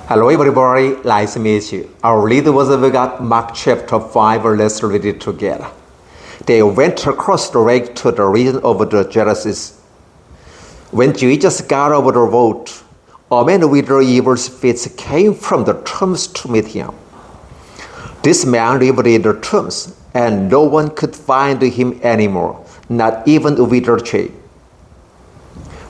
Hello everybody, nice to meet you. Our reading was we got Mark chapter 5, let's read it together. They went across the lake to the region of the Gerasenes. When Jesus got over the boat, a man with the evil spirits came from the tombs to meet him. This man lived in the tombs, and no one could find him anymore, not even with a chain.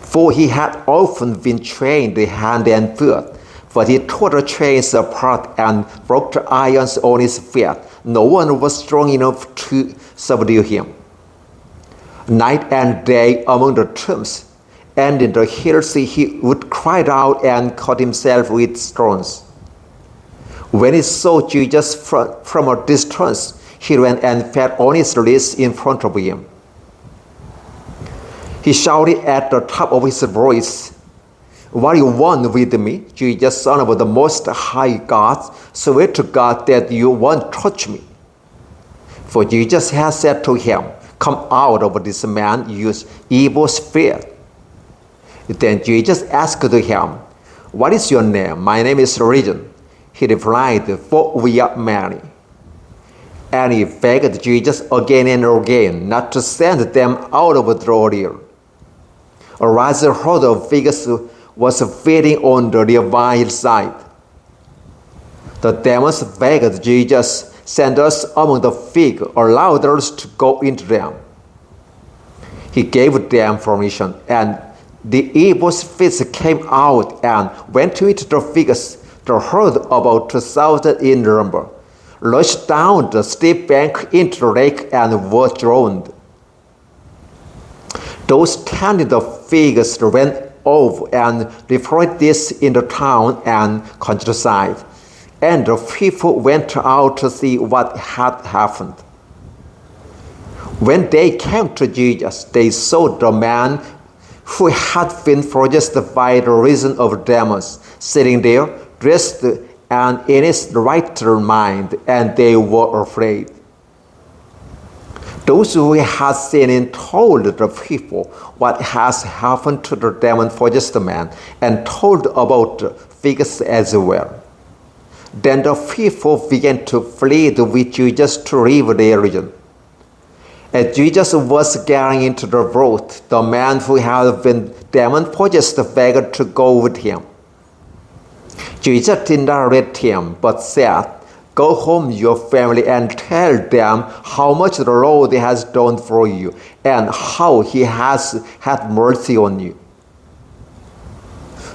For he had often been trained hand and foot, but he tore the chains apart and broke the irons on his feet. No one was strong enough to subdue him. Night and day among the tombs and in the hills he would cry out and cut himself with stones. When he saw Jesus from a distance, he ran and fell on his knees in front of him. He shouted at the top of his voice, "What do you want with me, Jesus, Son of the Most High God? Swear to God that you won't touch me." For Jesus had said to him, "Come out of this man, you evil spirit." Then Jesus asked him, "What is your name?" "My name is Legion," he replied, "for we are many." And he begged Jesus again and again not to send them out of the ordeal. A large herd of pigs was feeding on the nearby hillside. The demons begged Jesus, "Send us among the pigs, allow us to go into them." He gave them permission, and the evil spirits came out and went to eat the pigs. The herd, about 2,000 in number, rushed down the steep bank into the lake and were drowned. Those tending the pigs ran off and reported this in the town and countryside, and the people went out to see what had happened. When they came to Jesus, they saw the man who had been possessed by the reason of demons sitting there, dressed and in his right mind, and they were afraid. Those who had seen it told the people what has happened to the demon-possessed man and told about the pigs as well. Then the people began to plead with Jesus to leave their region. As Jesus was getting into the boat, the man who had been demon-possessed begged to go with him. Jesus did not let him, but said, "Go home to your family and tell them how much the Lord has done for you and how he has had mercy on you."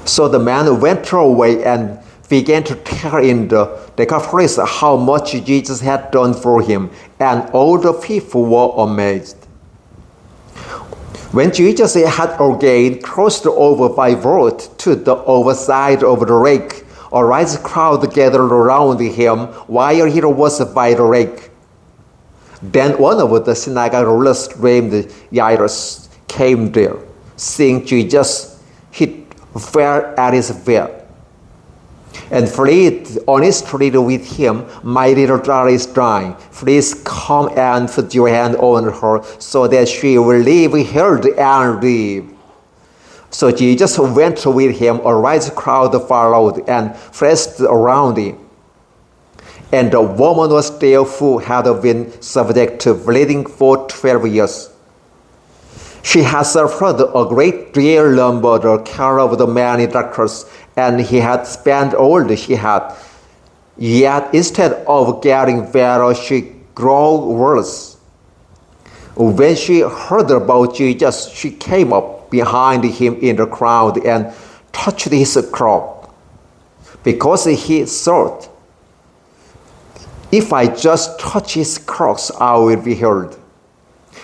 So the man went away and began to tell in the Decapolis how much Jesus had done for him, and all the people were amazed. When Jesus had again crossed over by boat to the other side of the lake, a large crowd gathered around him while he was by the lake. Then one of the synagogue rulers named Jairus came there. Seeing Jesus, he fell at his feet and fled on his street with him, "My little daughter is dying. Please come and put your hand on her so that she will live, healed and live." So Jesus went with him. A large crowd followed and pressed around him. And the woman was there who had been subject to bleeding for 12 years. She had suffered a great deal under the care of the many doctors, and he had spent all she had. Yet instead of getting better, she grew worse. When she heard about Jesus, she came up behind him in the crowd and touched his cloak, because he thought, "If I just touch his clothes, I will be healed."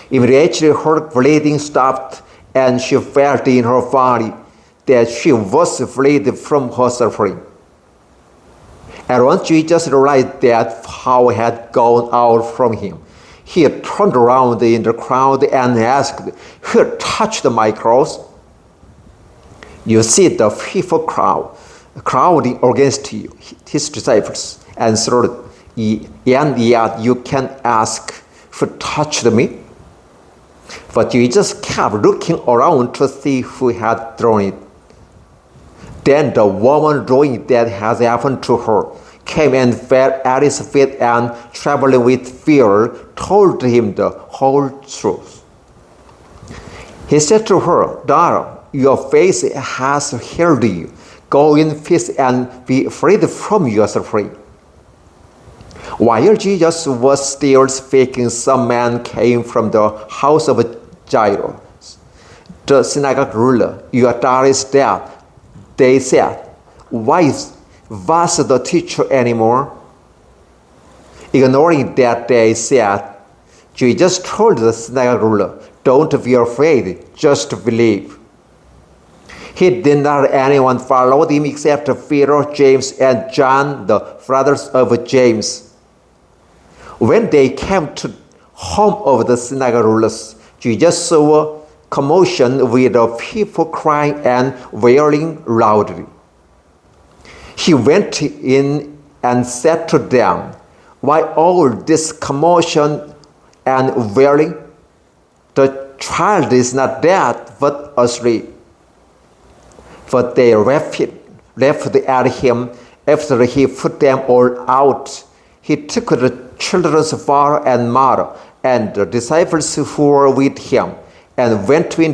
Immediately her bleeding stopped, and she felt in her body that she was freed from her suffering. And once Jesus realized that power had gone out from him, he turned around in the crowd and asked, "Who touched my clothes?" You see the people crowding against you, his disciples answered, "And yet you can ask, who touched me?" But Jesus kept looking around to see who had done it. Then the woman, knowing that had happened to her, came and fell at his feet and, trembling with fear, told him the whole truth. He said to her, "Daughter, your faith has healed you. Go in peace and be freed from your suffering." While Jesus was still speaking, some men came from the house of Jairus, the synagogue ruler. "Your daughter is dead," they said. "Why was the teacher anymore?" Ignoring that, they said, Jesus told the synagogue ruler, "Don't be afraid, just believe." He did not let anyone follow him except Peter, James, and John, the brothers of James. When they came to home of the synagogue rulers, Jesus saw a commotion with the people crying and wailing loudly. He went in and said to them, "Why all this commotion and wailing? The child is not dead, but asleep." But they laughed at him. After he put them all out, he took the children's father and mother and the disciples who were with him and went in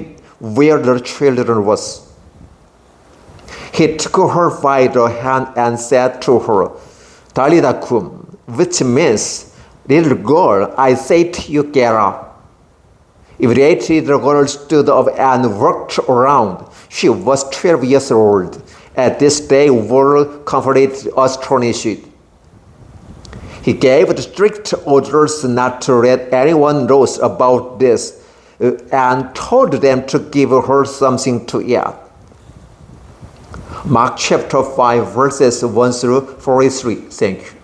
where the children was. He took her by the hand and said to her, "Talita cum," which means, "Little girl, I say to you, get up." Immediately the girl stood up and walked around. She was 12 years old. At this day, world completely astonished. He gave strict orders not to let anyone know about this and told them to give her something to eat. Mark chapter 5 verses 1 through 43. Thank you.